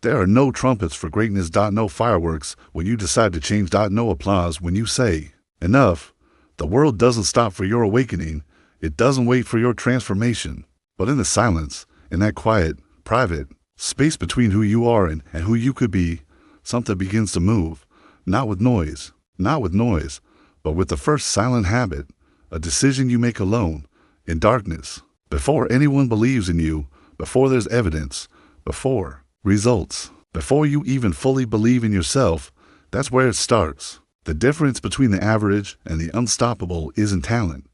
There are no trumpets for greatness. No fireworks when you decide to change. No applause when you say, enough. The world doesn't stop for your awakening. It doesn't wait for your transformation. But in the silence, in that quiet, private space between who you are and who you could be, something begins to move. Not with noise, but with the first silent habit, a decision you make alone, in darkness, before anyone believes in you, before there's evidence, before results, before you even fully believe in yourself. That's where it starts. The difference between the average and the unstoppable isn't talent.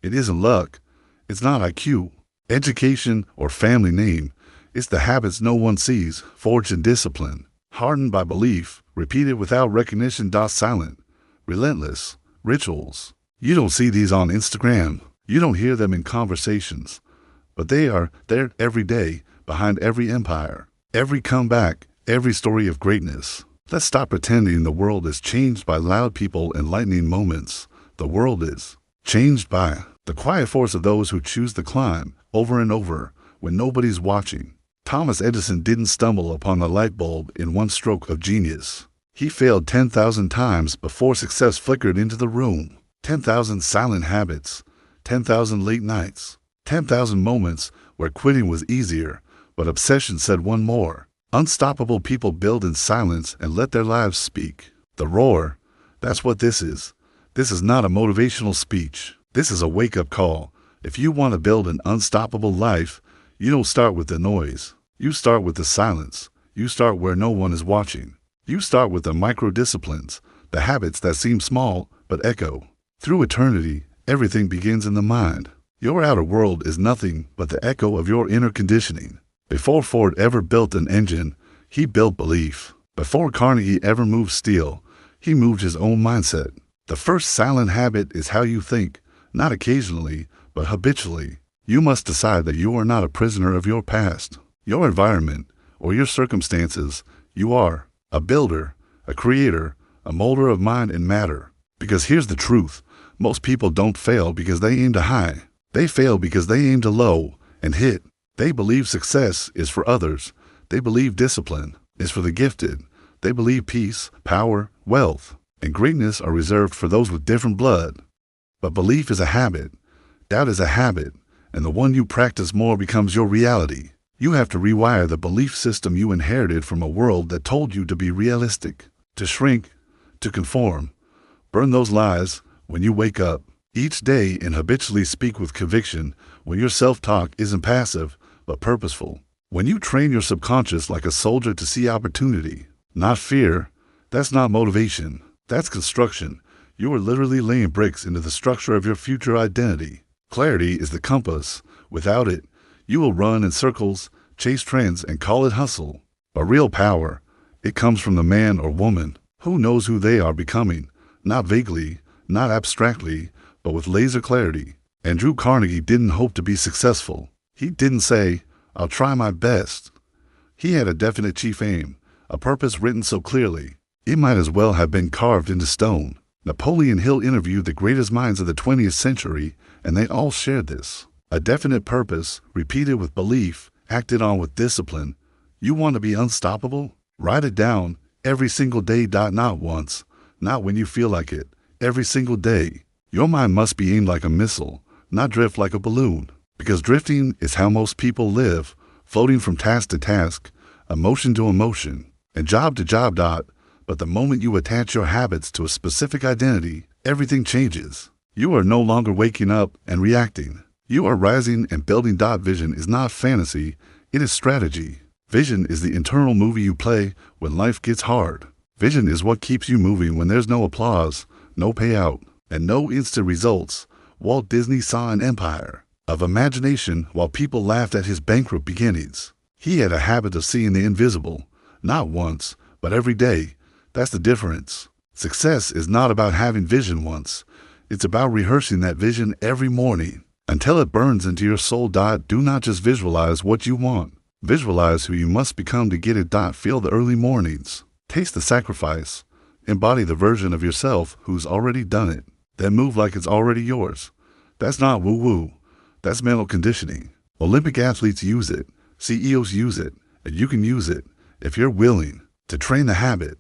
It isn't luck. It's not IQ, education, or family name. It's the habits no one sees, forged in discipline, hardened by belief, repeated without recognition. Silent, relentless rituals. You don't see these on Instagram. You don't hear them in conversations. But they are there every day, behind every empire, every comeback, every story of greatness. Let's stop pretending the world is changed by loud people and lightning moments. The world is changed by the quiet force of those who choose to climb over and over when nobody's watching. Thomas Edison didn't stumble upon the light bulb in one stroke of genius. He failed 10,000 times before success flickered into the room. 10,000 silent habits, 10,000 late nights, 10,000 moments where quitting was easier, but obsession said one more. Unstoppable people build in silence and let their lives speak. The roar, that's what this is. This is not a motivational speech. This is a wake-up call. If you want to build an unstoppable life, you don't start with the noise. You start with the silence. You start where no one is watching. You start with the micro-disciplines, the habits that seem small but echo. Through eternity, everything begins in the mind. Your outer world is nothing but the echo of your inner conditioning. Before Ford ever built an engine, he built belief. Before Carnegie ever moved steel, he moved his own mindset. The first silent habit is how you think, not occasionally, but habitually. You must decide that you are not a prisoner of your past, your environment, or your circumstances. You are a builder, a creator, a molder of mind and matter. Because here's the truth. Most people don't fail because they aim to high. They fail because they aim to low and hit. They believe success is for others. They believe discipline is for the gifted. They believe peace, power, wealth, and greatness are reserved for those with different blood. But belief is a habit. Doubt is a habit. And the one you practice more becomes your reality. You have to rewire the belief system you inherited from a world that told you to be realistic, to shrink, to conform. Burn those lies when you wake up each day and habitually speak with conviction when your self-talk isn't passive but purposeful. When you train your subconscious like a soldier to see opportunity, not fear, that's not motivation, that's construction. You are literally laying bricks into the structure of your future identity. Clarity is the compass. Without it, you will run in circles, chase trends, and call it hustle. But real power, it comes from the man or woman who knows who they are becoming, not vaguely, not abstractly, but with laser clarity. Andrew Carnegie didn't hope to be successful. He didn't say, "I'll try my best." He had a definite chief aim, a purpose written so clearly, it might as well have been carved into stone. Napoleon Hill interviewed the greatest minds of the 20th century, and they all shared this. A definite purpose, repeated with belief, acted on with discipline. You want to be unstoppable? Write it down every single day. Not once, not when you feel like it, every single day. Your mind must be aimed like a missile, not drift like a balloon. Because drifting is how most people live, floating from task to task, emotion to emotion, and job to job. But the moment you attach your habits to a specific identity, everything changes. You are no longer waking up and reacting. You are rising and building. Vision is not fantasy, it is strategy. Vision is the internal movie you play when life gets hard. Vision is what keeps you moving when there's no applause, no payout, and no instant results. Walt Disney saw an empire of imagination while people laughed at his bankrupt beginnings. He had a habit of seeing the invisible, not once, but every day. That's the difference. Success is not about having vision once. It's about rehearsing that vision every morning until it burns into your soul. Do not just visualize what you want. Visualize who you must become to get it. Feel the early mornings. Taste the sacrifice. Embody the version of yourself who's already done it. Then move like it's already yours. That's not woo-woo. That's mental conditioning. Olympic athletes use it. CEOs use it. And you can use it. If you're willing to train the habit,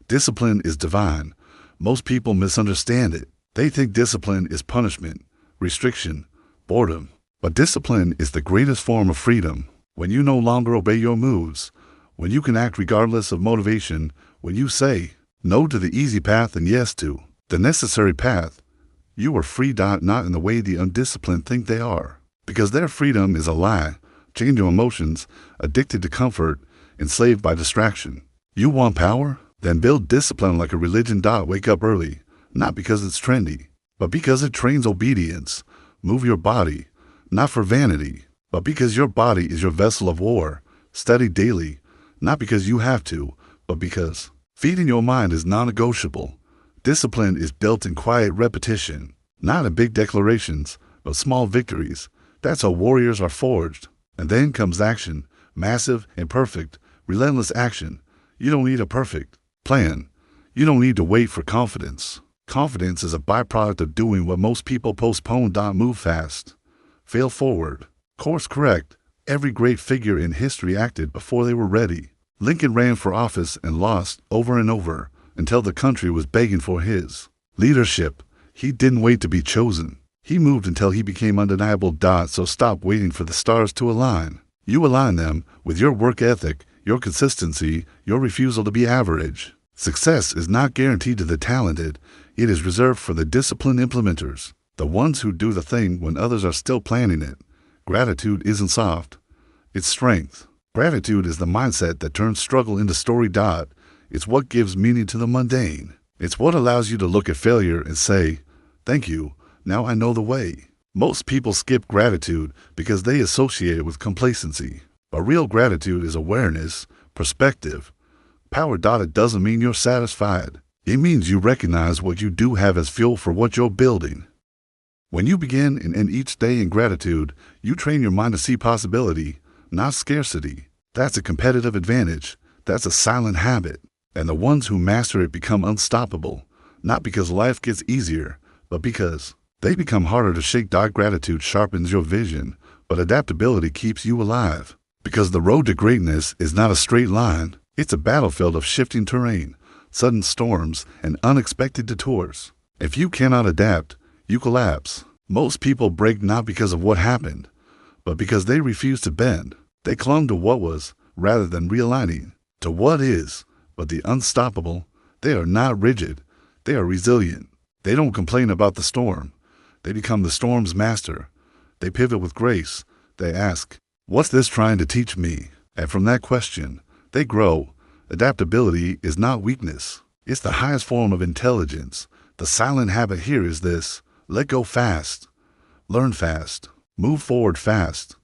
discipline is divine. Most people misunderstand it. They think discipline is punishment, restriction, boredom. But discipline is the greatest form of freedom. When you no longer obey your moods, when you can act regardless of motivation, when you say no to the easy path and yes to the necessary path, you are free, not in the way the undisciplined think they are. Because their freedom is a lie, chained to emotions, addicted to comfort, enslaved by distraction. You want power? Then build discipline like a religion. Wake up early, not because it's trendy, but because it trains obedience. Move your body, not for vanity, but because your body is your vessel of war. Study daily, not because you have to, but because feeding your mind is non-negotiable. Discipline is built in quiet repetition, not in big declarations, but small victories. That's how warriors are forged. And then comes action, massive, imperfect, relentless action. You don't need a perfect plan. You don't need to wait for confidence. Confidence is a byproduct of doing what most people postpone. Move fast. Fail forward. Course correct. Every great figure in history acted before they were ready. Lincoln ran for office and lost over and over until the country was begging for his leadership. He didn't wait to be chosen. He moved until he became undeniable. So stop waiting for the stars to align. You align them with your work ethic, your consistency, your refusal to be average. Success is not guaranteed to the talented. It is reserved for the disciplined implementers, the ones who do the thing when others are still planning it. Gratitude isn't soft. It's strength. Gratitude is the mindset that turns struggle into story. It's what gives meaning to the mundane. It's what allows you to look at failure and say, thank you, now I know the way. Most people skip gratitude because they associate it with complacency. But real gratitude is awareness, perspective. Power. It doesn't mean you're satisfied. It means you recognize what you do have as fuel for what you're building. When you begin and end each day in gratitude, you train your mind to see possibility, not scarcity. That's a competitive advantage. That's a silent habit. And the ones who master it become unstoppable, not because life gets easier, but because they become harder to shake. Gratitude sharpens your vision, but adaptability keeps you alive. Because the road to greatness is not a straight line. It's a battlefield of shifting terrain, sudden storms, and unexpected detours. If you cannot adapt, you collapse. Most people break not because of what happened, but because they refuse to bend. They clung to what was, rather than realigning to what is. But the unstoppable, they are not rigid. They are resilient. They don't complain about the storm. They become the storm's master. They pivot with grace. They ask, what's this trying to teach me? And from that question, they grow. Adaptability is not weakness. It's the highest form of intelligence. The silent habit here is this: let go fast. Learn fast. Move forward fast.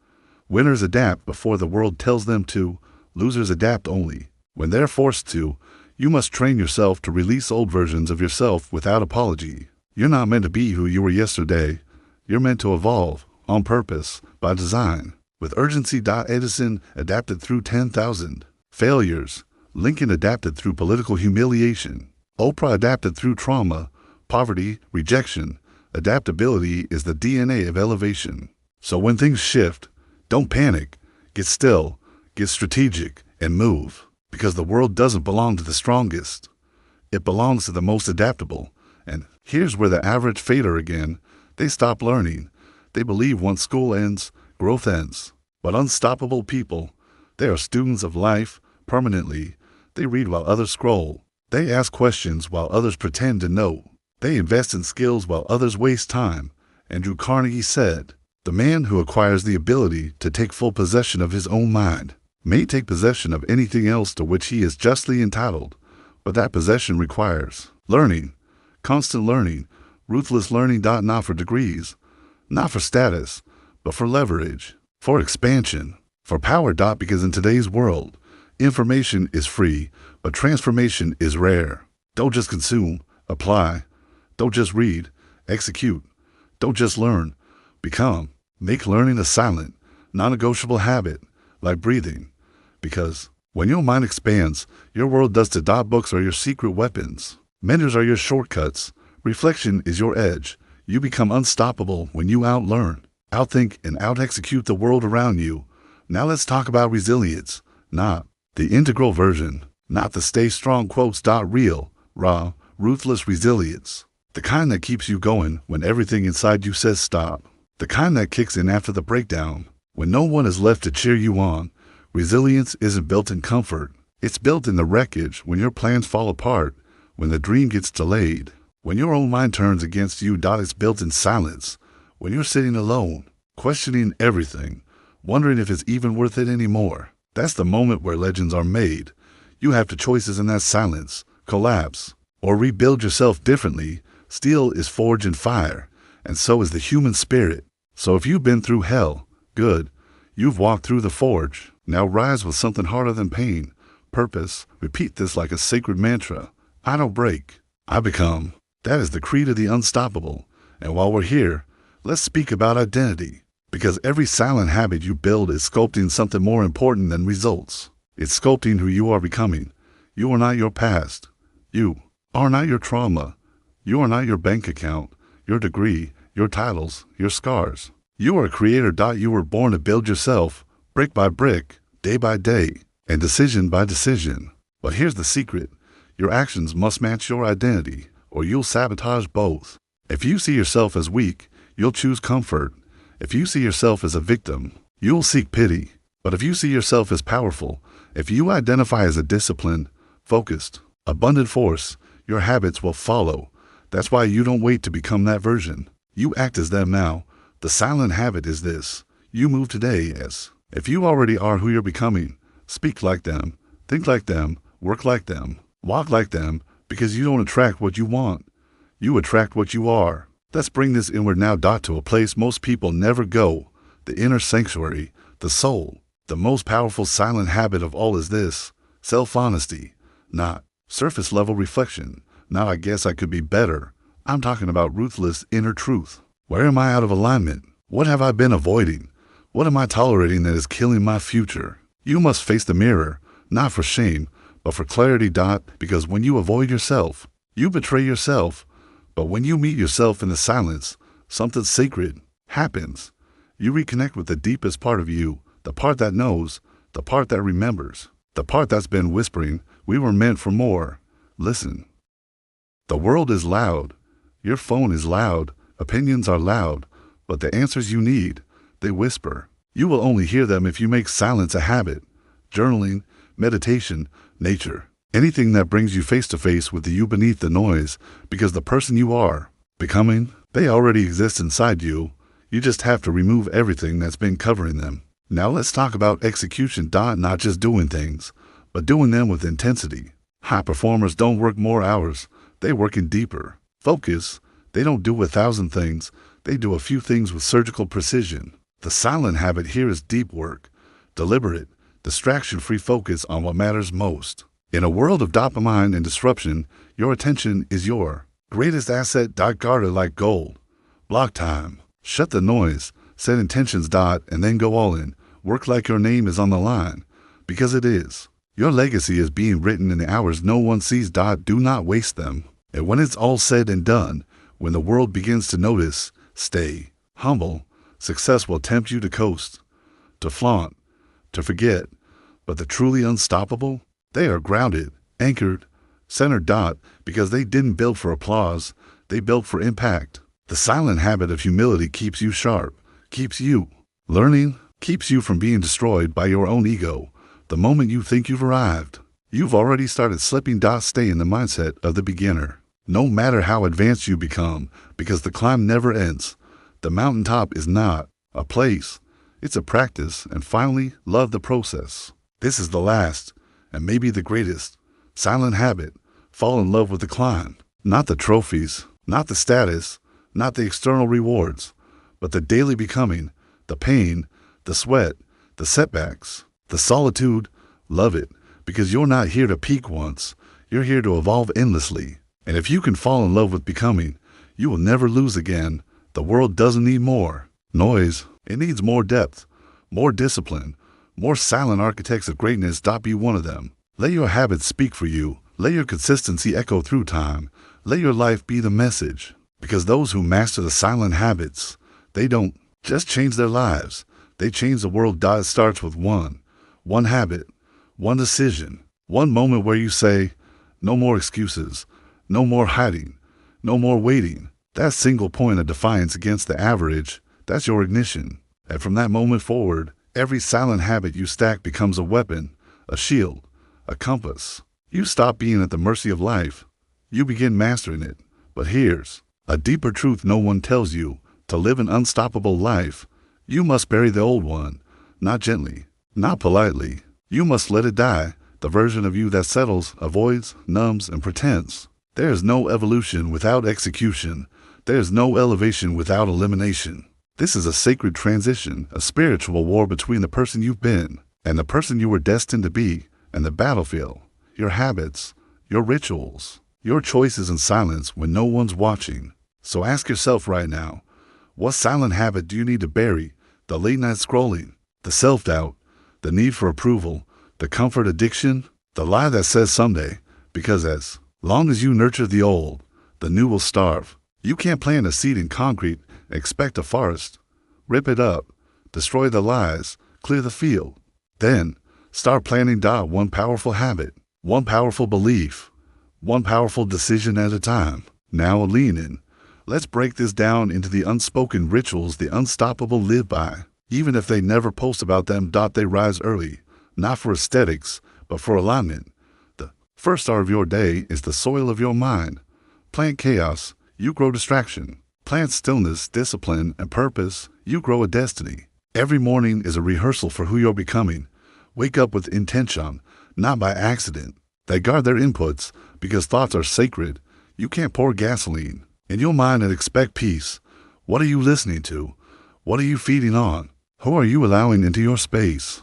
Winners adapt before the world tells them to. Losers adapt only when they're forced to. You must train yourself to release old versions of yourself without apology. You're not meant to be who you were yesterday. You're meant to evolve, on purpose, by design, with urgency. Edison adapted through 10,000 failures. Lincoln adapted through political humiliation. Oprah adapted through trauma, poverty, rejection. Adaptability is the DNA of elevation. So when things shift, don't panic. Get still, get strategic, and move. Because the world doesn't belong to the strongest. It belongs to the most adaptable. And here's where the average fader again. They stop learning. They believe once school ends, growth ends. But unstoppable people, they are students of life permanently. They read while others scroll. They ask questions while others pretend to know. They invest in skills while others waste time. Andrew Carnegie said, the man who acquires the ability to take full possession of his own mind may take possession of anything else to which he is justly entitled, but that possession requires learning, constant learning, ruthless learning. Not for degrees, not for status, but for leverage, for expansion, for power. Because in today's world, information is free, but transformation is rare. Don't just consume, apply. Don't just read, execute. Don't just learn, become. Make learning a silent, non-negotiable habit, like breathing. Because when your mind expands, your world does too. Books are your secret weapons. Mentors are your shortcuts. Reflection is your edge. You become unstoppable when you outlearn, outthink, and out-execute the world around you. Now let's talk about resilience, not The integral version, not the stay strong quotes. Real, raw, ruthless resilience. The kind that keeps you going when everything inside you says stop. The kind that kicks in after the breakdown, when no one is left to cheer you on. Resilience isn't built in comfort. It's built in the wreckage when your plans fall apart, when the dream gets delayed, when your own mind turns against you. It's built in silence, when you're sitting alone, questioning everything, wondering if it's even worth it anymore. That's the moment where legends are made. You have two choices in that silence: collapse or rebuild yourself differently. Steel is forged in fire, and so is the human spirit. So if you've been through hell, good. You've walked through the forge. Now rise with something harder than pain. Purpose. Repeat this like a sacred mantra. I don't break. I become. That is the creed of the unstoppable. And while we're here, let's speak about identity. Because every silent habit you build is sculpting something more important than results. It's sculpting who you are becoming. You are not your past. You are not your trauma. You are not your bank account, your degree, your titles, your scars. You are a creator. You were born to build yourself, brick by brick, day by day, and decision by decision. But here's the secret. Your actions must match your identity, or you'll sabotage both. If you see yourself as weak, you'll choose comfort. If you see yourself as a victim, you'll seek pity. But if you see yourself as powerful, if you identify as a disciplined, focused, abundant force, your habits will follow. That's why you don't wait to become that version. You act as them now. The silent habit is this. You move today as if you already are who you're becoming. Speak like them, think like them, work like them, walk like them, because you don't attract what you want. You attract what you are. Let's bring this inward now. To a place most people never go. The inner sanctuary, the soul. The most powerful silent habit of all is this: self-honesty, not surface-level reflection. Now I guess I could be better. I'm talking about ruthless inner truth. Where am I out of alignment? What have I been avoiding? What am I tolerating that is killing my future? You must face the mirror, not for shame, but for clarity. Because when you avoid yourself, you betray yourself. But when you meet yourself in the silence, something sacred happens. You reconnect with the deepest part of you, the part that knows, the part that remembers, the part that's been whispering, we were meant for more. Listen. The world is loud. Your phone is loud. Opinions are loud. But the answers you need, they whisper. You will only hear them if you make silence a habit. Journaling, meditation, nature. Anything that brings you face to face with the you beneath the noise, because the person you are becoming, they already exist inside you. You just have to remove everything that's been covering them. Now let's talk about execution. Not just doing things, but doing them with intensity. High performers don't work more hours. They work in deeper focus. They don't do 1,000 things. They do a few things with surgical precision. The silent habit here is deep work, deliberate, distraction-free focus on what matters most. In a world of dopamine and disruption, your attention is your greatest asset. Guard it like gold. Block time. Shut the noise. Set intentions. And then go all in. Work like your name is on the line, because it is. Your legacy is being written in the hours no one sees. Do not waste them. And when it's all said and done, when the world begins to notice, stay humble. Success will tempt you to coast, to flaunt, to forget. But the truly unstoppable, they are grounded, anchored, centered. Because they didn't build for applause, they built for impact. The silent habit of humility keeps you sharp, keeps you learning, keeps you from being destroyed by your own ego. The moment you think you've arrived, you've already started slipping. Stay in the mindset of the beginner. No matter how advanced you become, because the climb never ends. The mountaintop is not a place, it's a practice. And finally, love the process. This is the last, and maybe the greatest, silent habit. Fall in love with the climb. Not the trophies, not the status, not the external rewards, but the daily becoming, the pain, the sweat, the setbacks, the solitude. Love it, because you're not here to peak once. You're here to evolve endlessly. And if you can fall in love with becoming, you will never lose again. The world doesn't need more noise. It needs more depth, more discipline, more silent architects of greatness. Be one of them. Let your habits speak for you. Let your consistency echo through time. Let your life be the message. Because those who master the silent habits, they don't just change their lives. They change the world. It starts with one habit, One decision, one moment where you say, no more excuses, no more hiding, no more waiting. That single point of defiance against the average, that's your ignition. And from that moment forward, every silent habit you stack becomes a weapon, a shield, a compass. You stop being at the mercy of life. You begin mastering it. But here's a deeper truth no one tells you. To live an unstoppable life, you must bury the old one, not gently, not politely. You must let it die, the version of you that settles, avoids, numbs, and pretends. There is no evolution without execution. There is no elevation without elimination. This is a sacred transition, a spiritual war between the person you've been and the person you were destined to be, and the battlefield, your habits, your rituals, your choices in silence when no one's watching. So ask yourself right now, what silent habit do you need to bury? The late night scrolling, the self-doubt, the need for approval, the comfort addiction, the lie that says someday, because as long as you nurture the old, the new will starve. You can't plant a seed in concrete and expect a forest. Rip it up, destroy the lies, clear the field. Then, start planting one powerful habit, one powerful belief, one powerful decision at a time. Now lean in. Let's break this down into the unspoken rituals the unstoppable live by. Even if they never post about them, they rise early, not for aesthetics, but for alignment. The first star of your day is the soil of your mind. Plant chaos, you grow distraction. Plant stillness, discipline, and purpose, you grow a destiny. Every morning is a rehearsal for who you're becoming. Wake up with intention, not by accident. They guard their inputs because thoughts are sacred. You can't pour gasoline in your mind and expect peace. What are you listening to? What are you feeding on? Who are you allowing into your space?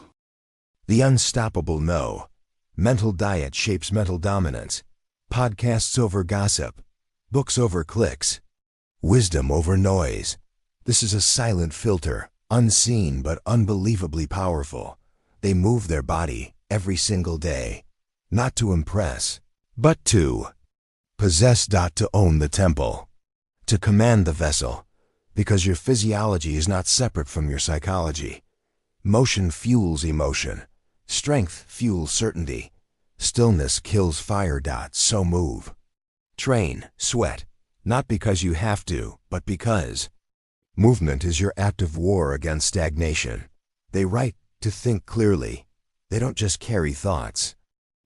The unstoppable no. Mental diet shapes mental dominance. Podcasts over gossip. Books over clicks. Wisdom over noise. This is a silent filter, unseen but unbelievably powerful. They move their body every single day, not to impress, but to possess. To own the temple. To command the vessel, because your physiology is not separate from your psychology. Motion fuels emotion. Strength fuels certainty. Stillness kills fire. So move. Train, sweat, not because you have to, but because. Movement is your active war against stagnation. They write to think clearly. They don't just carry thoughts.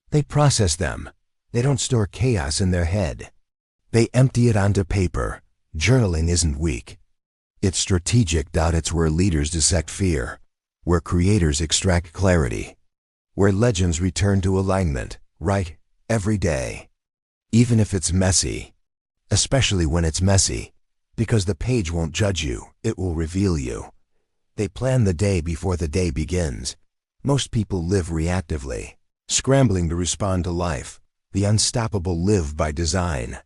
They process them. They don't store chaos in their head. They empty it onto paper. Journaling isn't weak. It's strategic. It's where leaders dissect fear, where creators extract clarity, where legends return to alignment, right, every day. Even if it's messy, especially when it's messy, because the page won't judge you, it will reveal you. They plan the day before the day begins. Most people live reactively, scrambling to respond to life. The unstoppable live by design.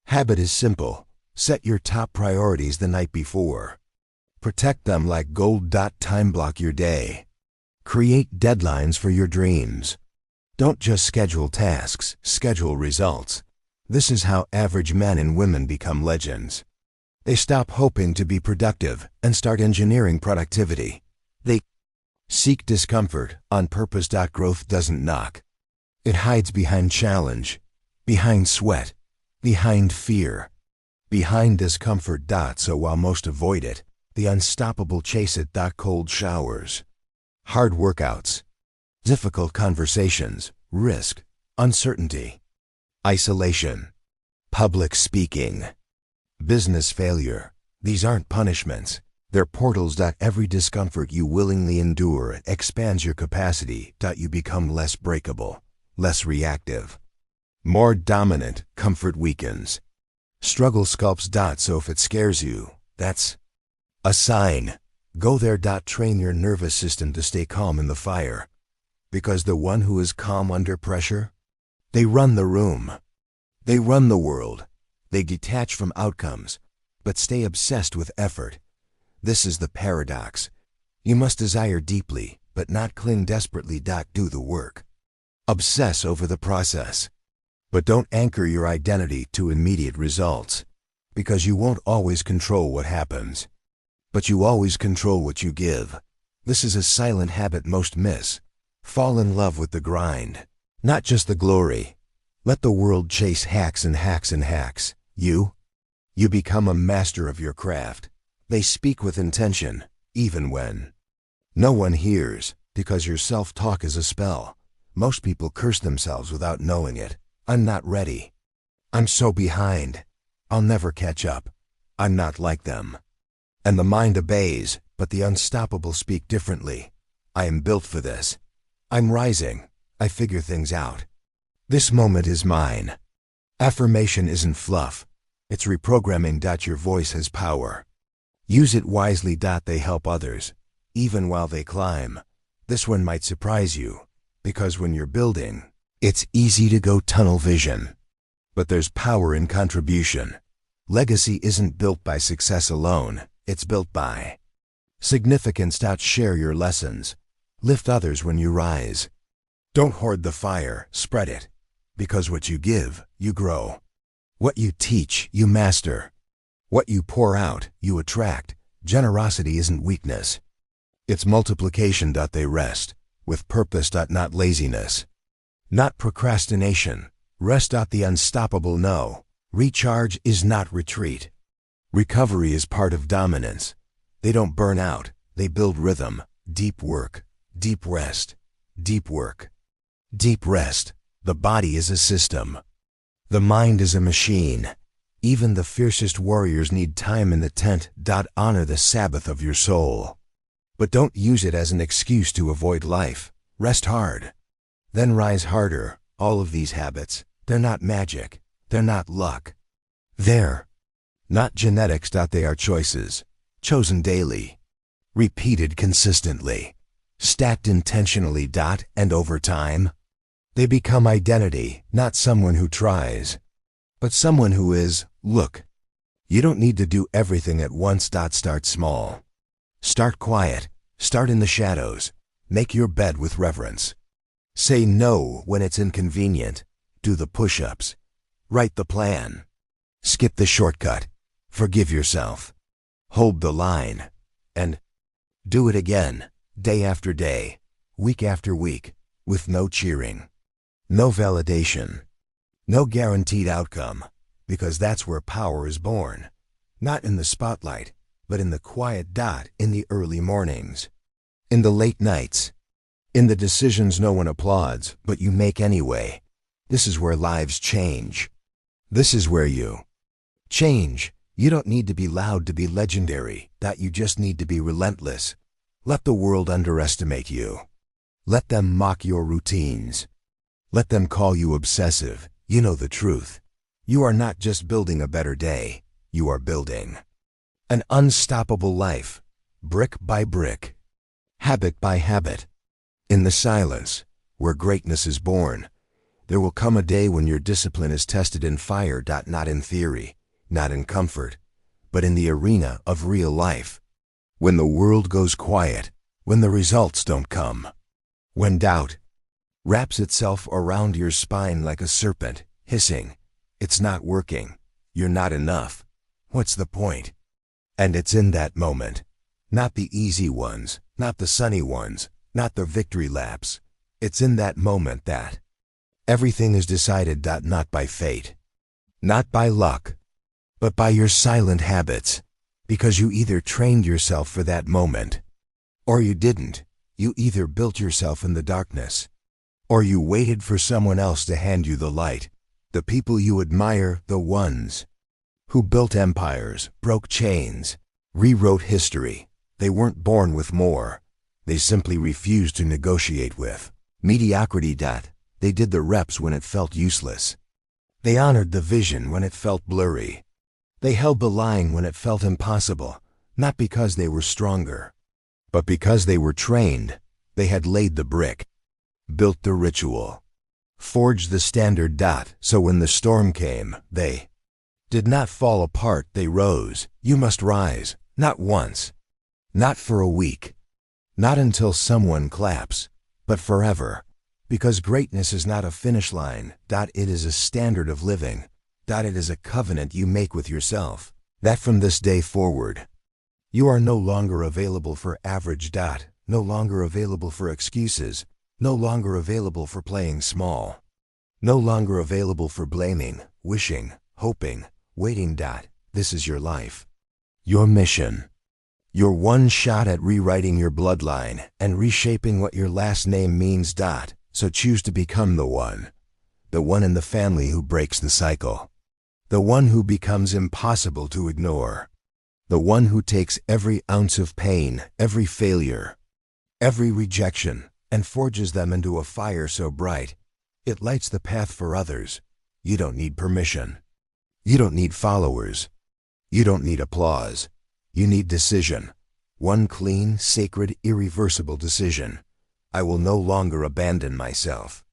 Habit is simple. Set your top priorities the night before. Protect them like gold. Time block your day. Create deadlines for your dreams. Don't just schedule tasks, schedule results. This is how average men and women become legends. They stop hoping to be productive and start engineering productivity. They seek discomfort on purpose. Growth doesn't knock. It hides behind challenge, behind sweat, behind fear, behind discomfort. So while most avoid it, the unstoppable chase it. Cold showers, hard workouts, difficult conversations, risk, uncertainty, isolation, public speaking, business failure. These aren't punishments. They're portals. Every discomfort you willingly endure expands your capacity. You become less breakable, less reactive, more dominant. Comfort weakens. Struggle sculpts. So if it scares you, that's a sign. Go there. Train your nervous system to stay calm in the fire. Because the one who is calm under pressure, they run the room. They run the world. They detach from outcomes, but stay obsessed with effort. This is the paradox. You must desire deeply, but not cling desperately. Do the work. Obsess over the process. But don't anchor your identity to immediate results, because you won't always control what happens. But you always control what you give. This is a silent habit most miss. Fall in love with the grind, not just the glory. Let the world chase hacks and hacks and hacks. You become a master of your craft. They speak with intention, even when no one hears, because your self-talk is a spell. Most people curse themselves without knowing it. I'm not ready. I'm so behind. I'll never catch up. I'm not like them. And the mind obeys, but the unstoppable speak differently. I am built for this. I'm rising. I figure things out. This moment is mine. Affirmation isn't fluff. It's reprogramming. Your voice has power. Use it wisely. They help others, even while they climb. This one might surprise you, because when you're building, it's easy to go tunnel vision. But there's power in contribution. Legacy isn't built by success alone. It's built by significance. Share your lessons. Lift others when you rise. Don't hoard the fire, spread it. Because what you give, you grow. What you teach, you master. What you pour out, you attract. Generosity isn't weakness. It's multiplication. They rest with purpose. Not laziness. Not procrastination. Rest. The unstoppable know. Recharge is not retreat. Recovery is part of dominance. They don't burn out. They build rhythm. Deep work. Deep rest. Deep work. Deep rest. The body is a system. The mind is a machine. Even the fiercest warriors need time in the tent. Honor the Sabbath of your soul. But don't use it as an excuse to avoid life. Rest hard. Then rise harder. All of these habits, they're not magic. They're not luck. They're not genetics. They are choices. Chosen daily. Repeated consistently. Stacked intentionally. And over time, they become identity. Not someone who tries, but someone who is. Look, you don't need to do everything at once. Start small. Start quiet. Start in the shadows. Make your bed with reverence. Say no when it's inconvenient. Do the push-ups. Write the plan. Skip the shortcut. Forgive yourself. Hold the line. And do it again, day after day, week after week, with no cheering. No validation. No guaranteed outcome, because that's where power is born. Not in the spotlight, but in the quiet. In the early mornings. In the late nights. In the decisions no one applauds, but you make anyway. This is where lives change. This is where you change. You don't need to be loud to be legendary. You just need to be relentless. Let the world underestimate you. Let them mock your routines. Let them call you obsessive. You know the truth. You are not just building a better day. You are building an unstoppable life, brick by brick, habit by habit. In the silence, where greatness is born, there will come a day when your discipline is tested in fire. Not in theory, not in comfort, but in the arena of real life. When the world goes quiet, when the results don't come, when doubt wraps itself around your spine like a serpent, hissing, it's not working, you're not enough, what's the point? And it's in that moment, not the easy ones, not the sunny ones, not the victory laps. It's in that moment that everything is decided. Not by fate, not by luck, but by your silent habits. Because you either trained yourself for that moment, or you didn't. You either built yourself in the darkness, or you waited for someone else to hand you the light. The people you admire, the ones who built empires, broke chains, rewrote history, they weren't born with more. They simply refused to negotiate with mediocrity. They did the reps when it felt useless. They honored the vision when it felt blurry. They held the line when it felt impossible, not because they were stronger, but because they were trained. They had laid the brick, built the ritual, forged the standard. So when the storm came, they did not fall apart. They rose. You must rise, not once, not for a week, not until someone claps, but forever. Because greatness is not a finish line. It is a standard of living. It is a covenant you make with yourself, that from this day forward, you are no longer available for average. No longer available for excuses. No longer available for playing small. No longer available for blaming, wishing, hoping, waiting. This is your life. Your mission. Your one shot at rewriting your bloodline and reshaping what your last name means. So choose to become the one in the family who breaks the cycle. The one who becomes impossible to ignore. The one who takes every ounce of pain, every failure, every rejection, and forges them into a fire so bright, it lights the path for others. You don't need permission. You don't need followers. You don't need applause. You need decision. One clean, sacred, irreversible decision. I will no longer abandon myself.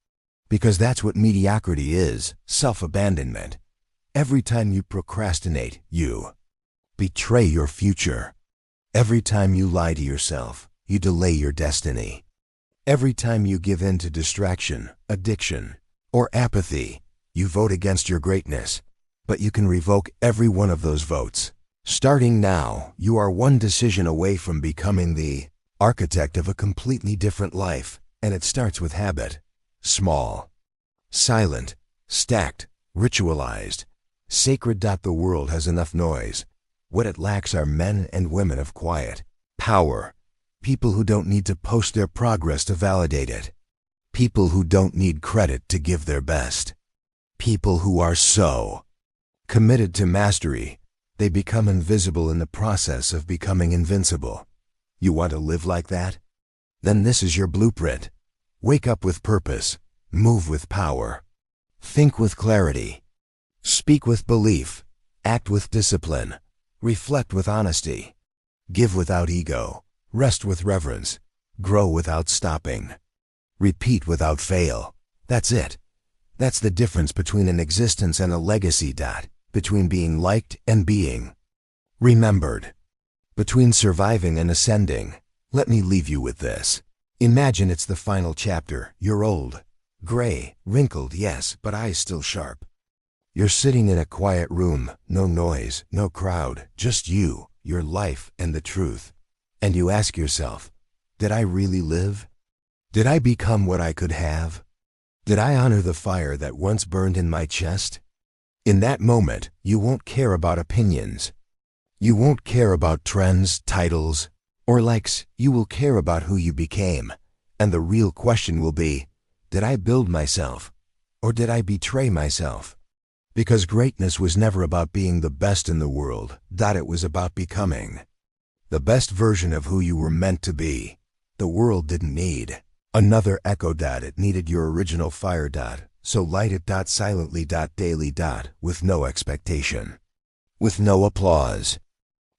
Because that's what mediocrity is, self-abandonment. Every time you procrastinate, you betray your future. Every time you lie to yourself, you delay your destiny. Every time you give in to distraction, addiction, or apathy, you vote against your greatness. But you can revoke every one of those votes. Starting now, you are one decision away from becoming the architect of a completely different life, and it starts with habit. Small, silent, stacked, ritualized, sacred. The world has enough noise. What it lacks are men and women of quiet power. People who don't need to post their progress to validate it. People who don't need credit to give their best. People who are so committed to mastery, they become invisible in the process of becoming invincible. You want to live like that? Then this is your blueprint. Wake up with purpose. Move with power. Think with clarity. Speak with belief. Act with discipline. Reflect with honesty. Give without ego. Rest with reverence. Grow without stopping. Repeat without fail. That's it. That's the difference between an existence and a legacy. Between being liked and being remembered. Between surviving and ascending. Let me leave you with this. Imagine it's the final chapter. You're old, gray, wrinkled, yes, but eyes still sharp. You're sitting in a quiet room, no noise, no crowd, just you, your life, and the truth. And you ask yourself, did I really live? Did I become what I could have? Did I honor the fire that once burned in my chest? In that moment, you won't care about opinions. You won't care about trends, titles, or likes. You will care about who you became. And the real question will be, did I build myself? Or did I betray myself? Because greatness was never about being the best in the world. It was about becoming the best version of who you were meant to be. The world didn't need another echo. It needed your original fire. So light it. Silently. Daily. With no expectation. With no applause.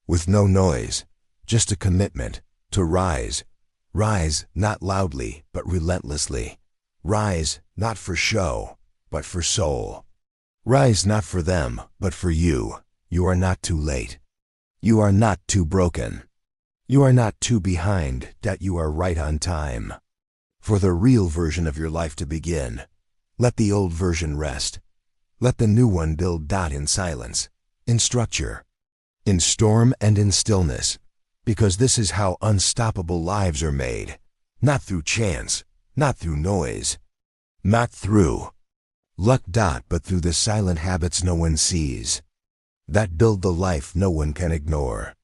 With no noise. Just a commitment to rise. Rise, not loudly, but relentlessly. Rise, not for show, but for soul. Rise not for them, but for you. You are not too late. You are not too broken. You are not too behind. You are right on time. For the real version of your life to begin. Let the old version rest. Let the new one build. In silence, in structure, in storm and in stillness. Because this is how unstoppable lives are made. Not through chance, not through noise, not through luck. But through the silent habits no one sees. That build the life no one can ignore.